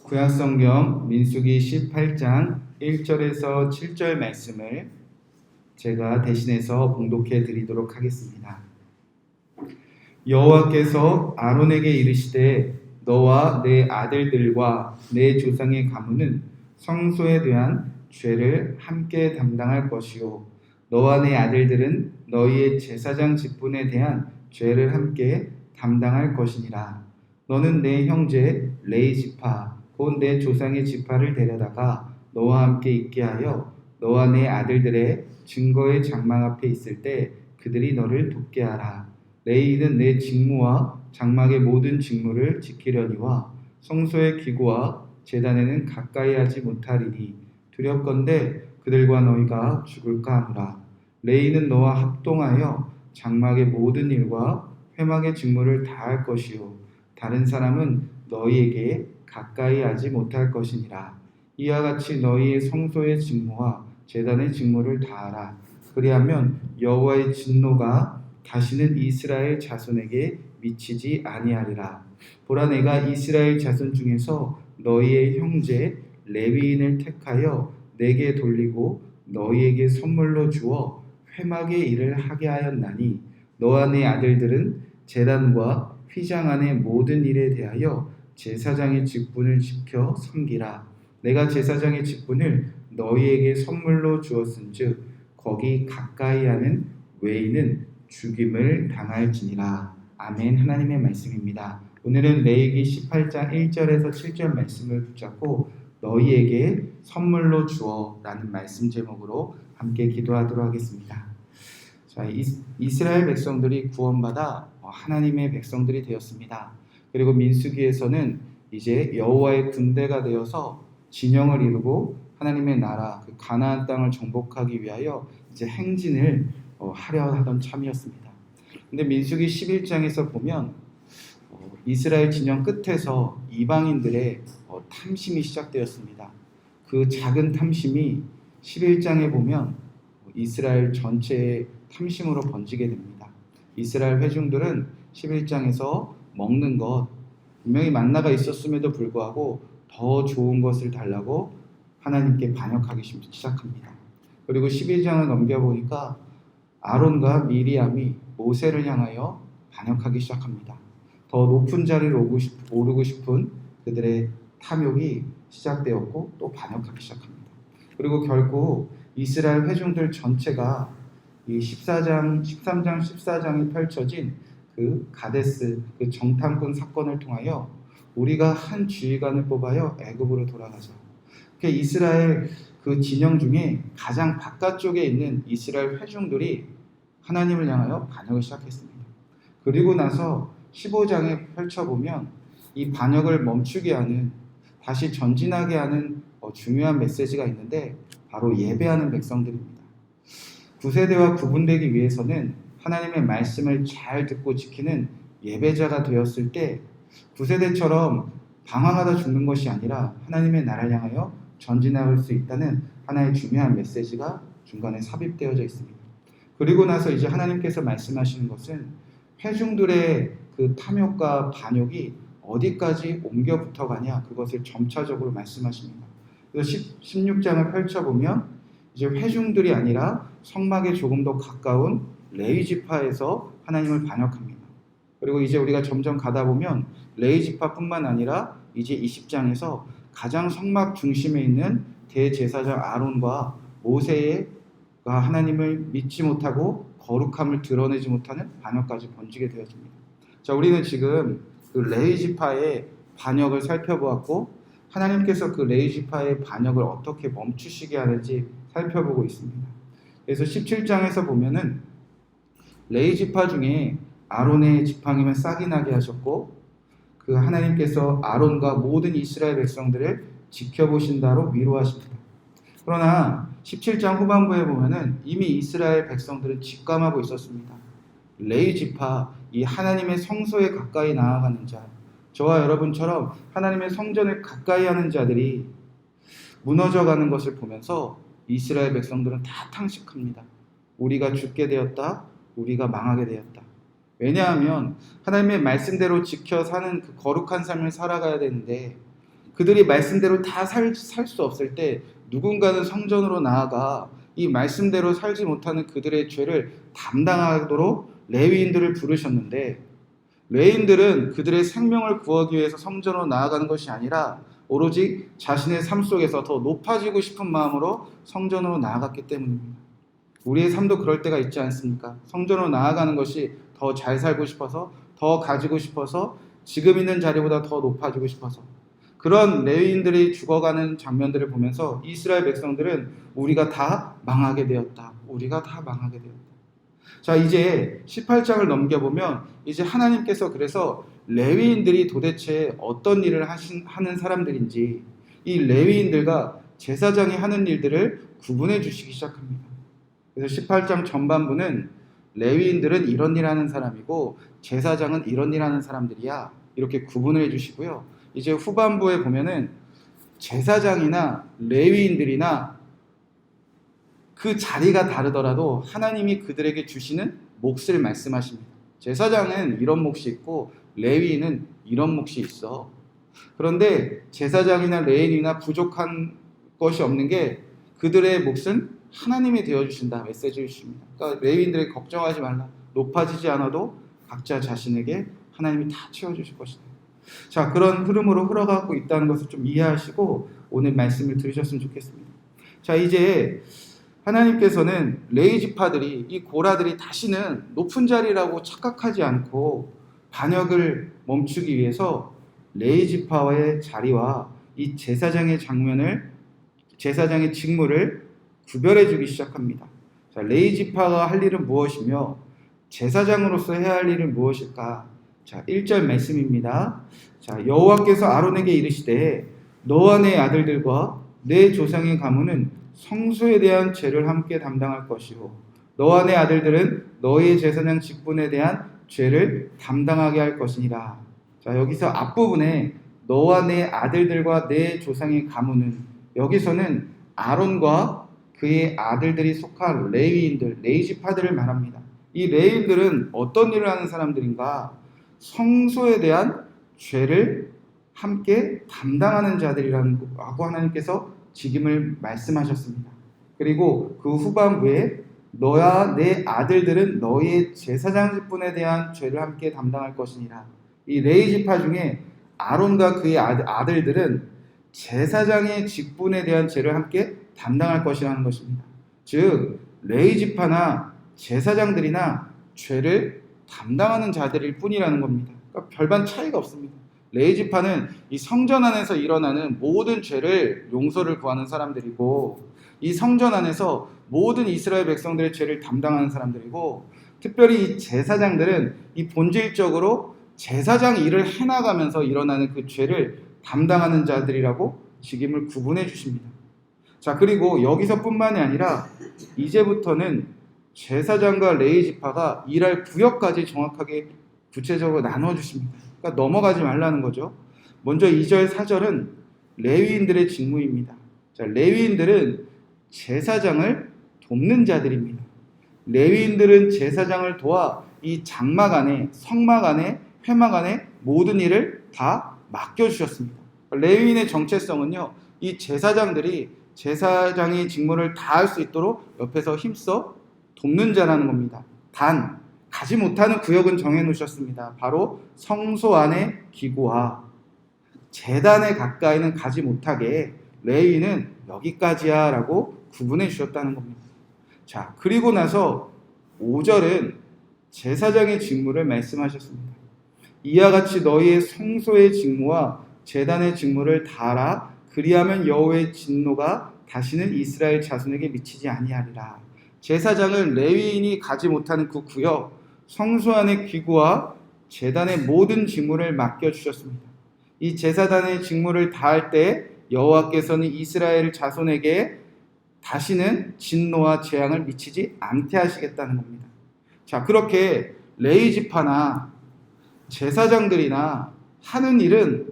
구약성경 민수기 18장 1절에서 7절 말씀을 제가 대신해서 봉독해 드리도록 하겠습니다. 여호와께서 아론에게 이르시되 너와 내 아들들과 내 조상의 가문은 성소에 대한 죄를 함께 담당할 것이요 너와 내 아들들은 너희의 제사장 직분에 대한 죄를 함께 담당할 것이니라. 너는 내 형제 레위 지파 곧 내 조상의 지파를 데려다가 너와 함께 있게 하여 너와 내 아들들의 증거의 장막 앞에 있을 때 그들이 너를 돕게 하라. 레위는 내 직무와 장막의 모든 직무를 지키려니와 성소의 기구와 제단에는 가까이 하지 못하리니 두렵건대 그들과 너희가 죽을까 하노라. 레위는 너와 합동하여 장막의 모든 일과 회막의 직무를 다할 것이요 다른 사람은 너희에게 가까이 하지 못할 것이니라. 이와 같이 너희의 성소의 직무와 제단의 직무를 다하라. 그리하면 여호와의 진노가 다시는 이스라엘 자손에게 미치지 아니하리라. 보라, 내가 이스라엘 자손 중에서 너희의 형제 레위인을 택하여 내게 돌리고 너희에게 선물로 주어 회막의 일을 하게 하였나니 너와 내 아들들은 제단과 휘장 안의 모든 일에 대하여 제사장의 직분을 지켜 섬기라. 내가 제사장의 직분을 너희에게 선물로 주었은즉 거기 가까이 하는 외인은 죽임을 당할지니라. 아멘. 하나님의 말씀입니다. 오늘은 레위기 18장 1절에서 7절 말씀을 붙잡고 너희에게 선물로 주어 라는 말씀 제목으로 함께 기도하도록 하겠습니다. 자, 이스라엘 백성들이 구원받아 하나님의 백성들이 되었습니다. 그리고 민수기에서는 이제 여호와의 군대가 되어서 진영을 이루고 하나님의 나라 그 가나안 땅을 정복하기 위하여 이제 행진을 하려 하던 참이었습니다. 근데 민수기 11장에서 보면 이스라엘 진영 끝에서 이방인들의 탐심이 시작되었습니다. 그 작은 탐심이 11장에 보면 이스라엘 전체의 탐심으로 번지게 됩니다. 이스라엘 회중들은 11장에서 먹는 것 분명히 만나가 있었음에도 불구하고 더 좋은 것을 달라고 하나님께 반역하기 시작합니다. 그리고 12장을 넘겨보니까 아론과 미리암이 모세를 향하여 반역하기 시작합니다. 더 높은 자리를 오르고 싶은 그들의 탐욕이 시작되었고 또 반역하기 시작합니다. 그리고 결국 이스라엘 회중들 전체가 이 13장, 14장이 펼쳐진 그 가데스, 그 정탐꾼 사건을 통하여 우리가 한 지휘관을 뽑아요 애굽으로 돌아가자. 이스라엘 그 진영 중에 가장 바깥쪽에 있는 이스라엘 회중들이 하나님을 향하여 반역을 시작했습니다. 그리고 나서 15장에 펼쳐보면 이 반역을 멈추게 하는, 다시 전진하게 하는 중요한 메시지가 있는데 바로 예배하는 백성들입니다. 구세대와 구분되기 위해서는 하나님의 말씀을 잘 듣고 지키는 예배자가 되었을 때 구세대처럼 방황하다 죽는 것이 아니라 하나님의 나라를 향하여 전진할 수 있다는 하나의 중요한 메시지가 중간에 삽입되어져 있습니다. 그리고 나서 이제 하나님께서 말씀하시는 것은 회중들의 그 탐욕과 반욕이 어디까지 옮겨 붙어가냐, 그것을 점차적으로 말씀하십니다. 그래서 16장을 펼쳐보면 이제 회중들이 아니라 성막에 조금 더 가까운 레위 지파에서 하나님을 반역합니다. 그리고 이제 우리가 점점 가다 보면 레위 지파뿐만 아니라 이제 20장에서 가장 성막 중심에 있는 대제사장 아론과 모세가 하나님을 믿지 못하고 거룩함을 드러내지 못하는 반역까지 번지게 되었습니다. 자, 우리는 지금 그 레위 지파의 반역을 살펴보았고 하나님께서 그 레위 지파의 반역을 어떻게 멈추시게 하는지 살펴보고 있습니다. 그래서 17장에서 보면은 레위 지파 중에 아론의 지팡이만 싹이 나게 하셨고 그 하나님께서 아론과 모든 이스라엘 백성들을 지켜보신다로 위로하십니다. 그러나 17장 후반부에 보면은 이미 이스라엘 백성들은 직감하고 있었습니다. 레위 지파, 이 하나님의 성소에 가까이 나아가는 자, 저와 여러분처럼 하나님의 성전을 가까이 하는 자들이 무너져가는 것을 보면서 이스라엘 백성들은 다 탕식합니다. 우리가 죽게 되었다, 우리가 망하게 되었다. 왜냐하면 하나님의 말씀대로 지켜 사는 그 거룩한 삶을 살아가야 되는데 그들이 말씀대로 다 살 수 없을 때 누군가는 성전으로 나아가 이 말씀대로 살지 못하는 그들의 죄를 담당하도록 레위인들을 부르셨는데, 레위인들은 그들의 생명을 구하기 위해서 성전으로 나아가는 것이 아니라 오로지 자신의 삶 속에서 더 높아지고 싶은 마음으로 성전으로 나아갔기 때문입니다. 우리의 삶도 그럴 때가 있지 않습니까? 성전으로 나아가는 것이 더 잘 살고 싶어서, 더 가지고 싶어서, 지금 있는 자리보다 더 높아지고 싶어서. 그런 레위인들이 죽어가는 장면들을 보면서 이스라엘 백성들은 우리가 다 망하게 되었다. 우리가 다 망하게 되었다. 자, 이제 18장을 넘겨보면 이제 하나님께서 그래서 레위인들이 도대체 어떤 일을 하는 사람들인지, 이 레위인들과 제사장이 하는 일들을 구분해 주시기 시작합니다. 그래서 18장 전반부는 레위인들은 이런 일 하는 사람이고 제사장은 이런 일 하는 사람들이야, 이렇게 구분을 해주시고요. 이제 후반부에 보면은 제사장이나 레위인들이나 그 자리가 다르더라도 하나님이 그들에게 주시는 몫을 말씀하십니다. 제사장은 이런 몫이 있고 레위인은 이런 몫이 있어. 그런데 제사장이나 레위인이나 부족한 것이 없는 게 그들의 몫은 하나님이 되어주신다 메시지를 주십니다. 그러니까 레위인들에게 걱정하지 말라. 높아지지 않아도 각자 자신에게 하나님이 다 채워주실 것이다. 자, 그런 흐름으로 흘러가고 있다는 것을 좀 이해하시고 오늘 말씀을 들으셨으면 좋겠습니다. 자, 이제 하나님께서는 레위 지파들이, 이 고라들이 다시는 높은 자리라고 착각하지 않고 반역을 멈추기 위해서 레위 지파의 자리와 이 제사장의 직무를 구별해 주기 시작합니다. 자, 레위 지파가 할 일은 무엇이며 제사장으로서 해야 할 일은 무엇일까? 자, 1절 말씀입니다. 자, 여호와께서 아론에게 이르시되 너와 내 아들들과 내 조상의 가문은 성소에 대한 죄를 함께 담당할 것이요 너와 내 아들들은 너희의 제사장 직분에 대한 죄를 담당하게 할 것이니라. 자, 여기서 앞부분에 너와 내 아들들과 내 조상의 가문은, 여기서는 아론과 그의 아들들이 속한 레위인들, 레위 지파들을 말합니다. 이 레위인들은 어떤 일을 하는 사람들인가? 성소에 대한 죄를 함께 담당하는 자들이라고 하나님께서 직임을 말씀하셨습니다. 그리고 그 후반부에 너와 내 아들들은 너희의 제사장 직분에 대한 죄를 함께 담당할 것이니라. 이 레위 지파 중에 아론과 그의 아들들은 제사장의 직분에 대한 죄를 함께 담당할 것이라는 것입니다. 즉 레위 지파나 제사장들이나 죄를 담당하는 자들일 뿐이라는 겁니다. 그러니까 별반 차이가 없습니다. 레위 지파는 이 성전 안에서 일어나는 모든 죄를 용서를 구하는 사람들이고, 이 성전 안에서 모든 이스라엘 백성들의 죄를 담당하는 사람들이고, 특별히 이 제사장들은 이 본질적으로 제사장 일을 해나가면서 일어나는 그 죄를 담당하는 자들이라고 직임을 구분해 주십니다. 자, 그리고 여기서뿐만이 아니라 이제부터는 제사장과 레위 지파가 일할 구역까지 정확하게 구체적으로 나눠 주십니다. 그러니까 넘어가지 말라는 거죠. 먼저 2절, 4절은 레위인들의 직무입니다. 자, 레위인들은 제사장을 돕는 자들입니다. 레위인들은 제사장을 도와 이 장막 안에, 성막 안에, 회막 안에 모든 일을 다 맡겨주셨습니다. 레위인의 정체성은요, 이 제사장들이 제사장의 직무를 다 할 수 있도록 옆에서 힘써 돕는 자라는 겁니다. 단 가지 못하는 구역은 정해놓으셨습니다. 바로 성소 안의 기구와 제단에 가까이는 가지 못하게 레위는 여기까지야 라고 구분해 주셨다는 겁니다. 자, 그리고 나서 5절은 제사장의 직무를 말씀하셨습니다. 이와 같이 너희의 성소의 직무와 제단의 직무를 다하라. 그리하면 여호와의 진노가 다시는 이스라엘 자손에게 미치지 아니하리라. 제사장을 레위인이 가지 못하는 그 구역, 성소 안의 기구와 제단의 모든 직무를 맡겨주셨습니다. 이 제사단의 직무를 다할 때 여호와께서는 이스라엘 자손에게 다시는 진노와 재앙을 미치지 않게 하시겠다는 겁니다. 자, 그렇게 레위 지파나 제사장들이나 하는 일은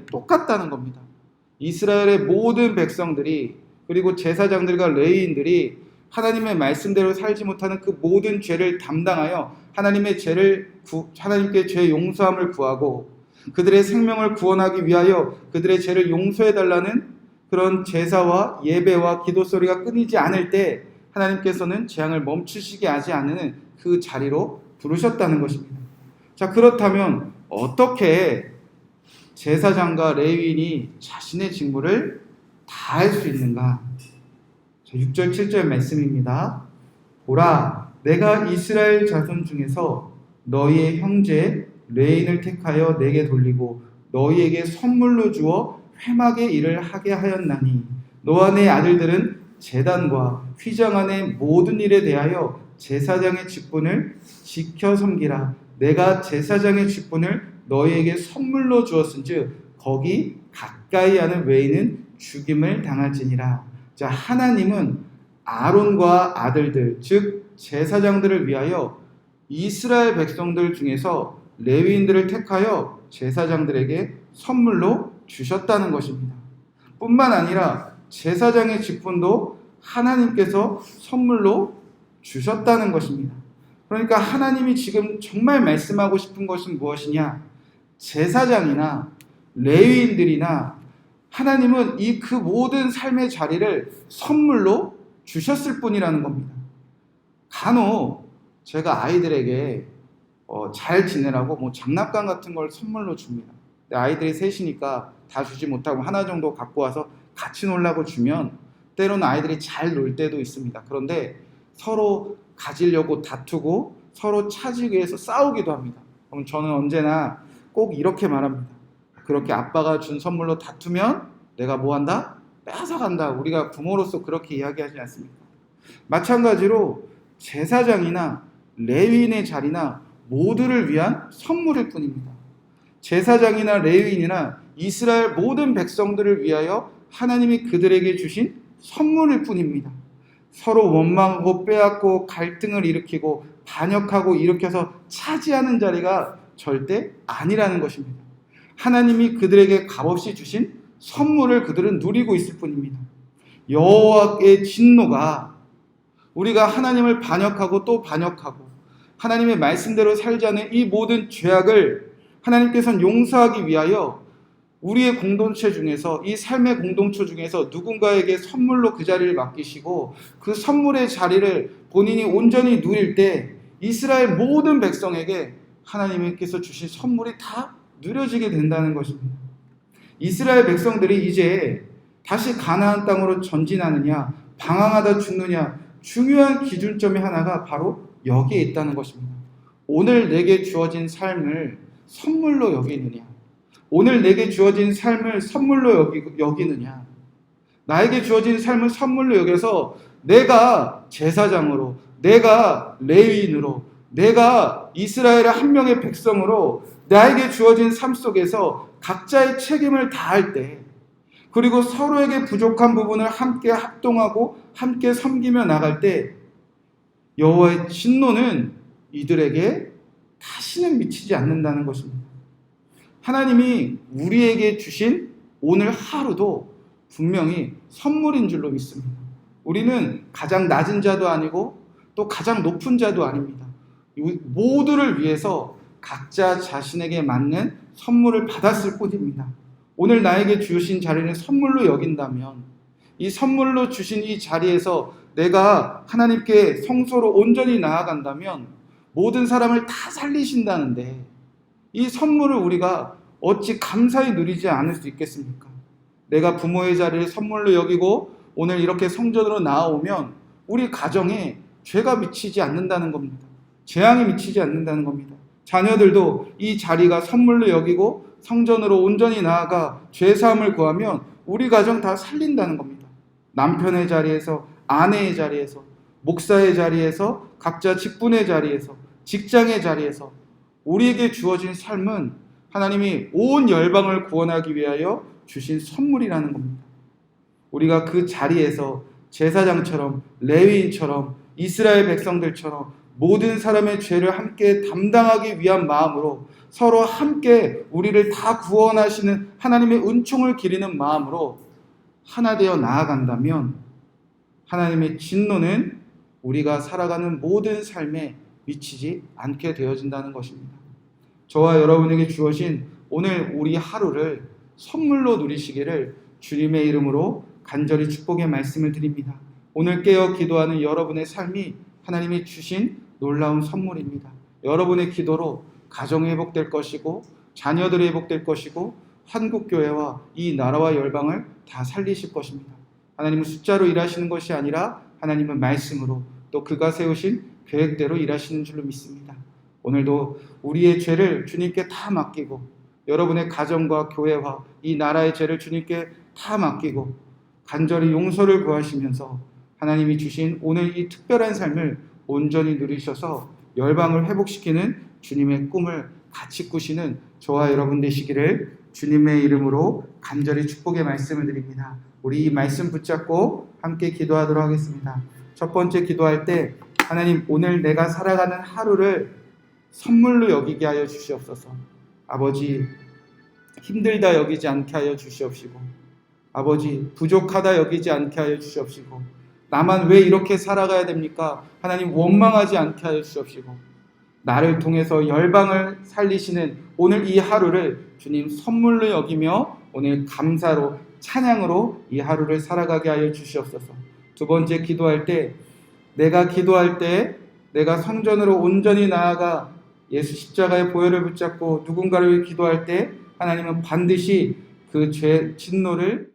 똑같다는 겁니다. 이스라엘의 모든 백성들이, 그리고 제사장들과 레위인들이 하나님의 말씀대로 살지 못하는 그 모든 죄를 담당하여 하나님께 죄 용서함을 구하고, 그들의 생명을 구원하기 위하여 그들의 죄를 용서해달라는 그런 제사와 예배와 기도 소리가 끊이지 않을 때 하나님께서는 재앙을 멈추시게 하지 않는 그 자리로 부르셨다는 것입니다. 자, 그렇다면 어떻게 제사장과 레위인이 자신의 직무를 다할 수 있는가? 6절 7절 말씀입니다. 보라, 내가 이스라엘 자손 중에서 너희의 형제 레위인을 택하여 내게 돌리고 너희에게 선물로 주어 회막의 일을 하게 하였나니 너와 내 아들들은 제단과 휘장 안의 모든 일에 대하여 제사장의 직분을 지켜 섬기라. 내가 제사장의 직분을 너희에게 선물로 주었은즉 거기 가까이 하는 외인은 죽임을 당할지니라. 자, 하나님은 아론과 아들들, 즉 제사장들을 위하여 이스라엘 백성들 중에서 레위인들을 택하여 제사장들에게 선물로 주셨다는 것입니다. 뿐만 아니라 제사장의 직분도 하나님께서 선물로 주셨다는 것입니다. 그러니까 하나님이 지금 정말 말씀하고 싶은 것은 무엇이냐? 제사장이나 레위인들이나 하나님은 이 그 모든 삶의 자리를 선물로 주셨을 뿐이라는 겁니다. 간혹 제가 아이들에게 잘 지내라고 장난감 같은 걸 선물로 줍니다. 아이들이 셋이니까 다 주지 못하고 하나 정도 갖고 와서 같이 놀라고 주면 때로는 아이들이 잘 놀 때도 있습니다. 그런데 서로 가지려고 다투고 서로 차지기 위해서 싸우기도 합니다. 그럼 저는 언제나 꼭 이렇게 말합니다. 그렇게 아빠가 준 선물로 다투면 내가 뭐 한다? 뺏어간다. 우리가 부모로서 그렇게 이야기하지 않습니까? 마찬가지로 제사장이나 레위인의 자리나 모두를 위한 선물일 뿐입니다. 제사장이나 레위인이나 이스라엘 모든 백성들을 위하여 하나님이 그들에게 주신 선물일 뿐입니다. 서로 원망하고 빼앗고 갈등을 일으키고 반역하고 일으켜서 차지하는 자리가 절대 아니라는 것입니다. 하나님이 그들에게 값없이 주신 선물을 그들은 누리고 있을 뿐입니다. 여호와의 진노가 우리가 하나님을 반역하고 또 반역하고 하나님의 말씀대로 살지 않은 이 모든 죄악을 하나님께서는 용서하기 위하여 우리의 공동체 중에서 이 삶의 공동체 중에서 누군가에게 선물로 그 자리를 맡기시고 그 선물의 자리를 본인이 온전히 누릴 때 이스라엘 모든 백성에게 하나님께서 주신 선물이 다 누려지게 된다는 것입니다. 이스라엘 백성들이 이제 다시 가나안 땅으로 전진하느냐 방황하다 죽느냐 중요한 기준점이 하나가 바로 여기에 있다는 것입니다. 오늘 내게 주어진 삶을 선물로 여기느냐, 오늘 내게 주어진 삶을 선물로 여기느냐, 나에게 주어진 삶을 선물로 여겨서 내가 제사장으로, 내가 레위인으로, 내가 이스라엘의 한 명의 백성으로 나에게 주어진 삶 속에서 각자의 책임을 다할 때, 그리고 서로에게 부족한 부분을 함께 합동하고 함께 섬기며 나갈 때 여호와의 진노는 이들에게 다시는 미치지 않는다는 것입니다. 하나님이 우리에게 주신 오늘 하루도 분명히 선물인 줄로 믿습니다. 우리는 가장 낮은 자도 아니고 또 가장 높은 자도 아닙니다. 모두를 위해서 각자 자신에게 맞는 선물을 받았을 뿐입니다. 오늘 나에게 주신 자리를 선물로 여긴다면 이 선물로 주신 이 자리에서 내가 하나님께 성소로 온전히 나아간다면 모든 사람을 다 살리신다는데 이 선물을 우리가 어찌 감사히 누리지 않을 수 있겠습니까? 내가 부모의 자리를 선물로 여기고 오늘 이렇게 성전으로 나아오면 우리 가정에 죄가 미치지 않는다는 겁니다. 재앙이 미치지 않는다는 겁니다. 자녀들도 이 자리가 선물로 여기고 성전으로 온전히 나아가 죄사함을 구하면 우리 가정 다 살린다는 겁니다. 남편의 자리에서, 아내의 자리에서, 목사의 자리에서, 각자 직분의 자리에서, 직장의 자리에서 우리에게 주어진 삶은 하나님이 온 열방을 구원하기 위하여 주신 선물이라는 겁니다. 우리가 그 자리에서 제사장처럼, 레위인처럼, 이스라엘 백성들처럼 모든 사람의 죄를 함께 담당하기 위한 마음으로 서로 함께 우리를 다 구원하시는 하나님의 은총을 기리는 마음으로 하나 되어 나아간다면 하나님의 진노는 우리가 살아가는 모든 삶에 미치지 않게 되어진다는 것입니다. 저와 여러분에게 주어진 오늘 우리 하루를 선물로 누리시기를 주님의 이름으로 간절히 축복의 말씀을 드립니다. 오늘 깨어 기도하는 여러분의 삶이 하나님이 주신 놀라운 선물입니다. 여러분의 기도로 가정이 회복될 것이고 자녀들이 회복될 것이고 한국교회와 이 나라와 열방을 다 살리실 것입니다. 하나님은 숫자로 일하시는 것이 아니라 하나님은 말씀으로 또 그가 세우신 계획대로 일하시는 줄로 믿습니다. 오늘도 우리의 죄를 주님께 다 맡기고 여러분의 가정과 교회와 이 나라의 죄를 주님께 다 맡기고 간절히 용서를 구하시면서 하나님이 주신 오늘 이 특별한 삶을 온전히 누리셔서 열방을 회복시키는 주님의 꿈을 같이 꾸시는 저와 여러분 되시기를 주님의 이름으로 간절히 축복의 말씀을 드립니다. 우리 이 말씀 붙잡고 함께 기도하도록 하겠습니다. 첫 번째 기도할 때 하나님 오늘 내가 살아가는 하루를 선물로 여기게 하여 주시옵소서. 아버지 힘들다 여기지 않게 하여 주시옵시고 아버지 부족하다 여기지 않게 하여 주시옵시고 나만 왜 이렇게 살아가야 됩니까? 하나님 원망하지 않게 하여 주시옵시고 나를 통해서 열방을 살리시는 오늘 이 하루를 주님 선물로 여기며 오늘 감사로 찬양으로 이 하루를 살아가게 하여 주시옵소서. 두 번째 기도할 때 내가 성전으로 온전히 나아가 예수 십자가의 보혈을 붙잡고 누군가를 위해 기도할 때 하나님은 반드시 그 죄 진노를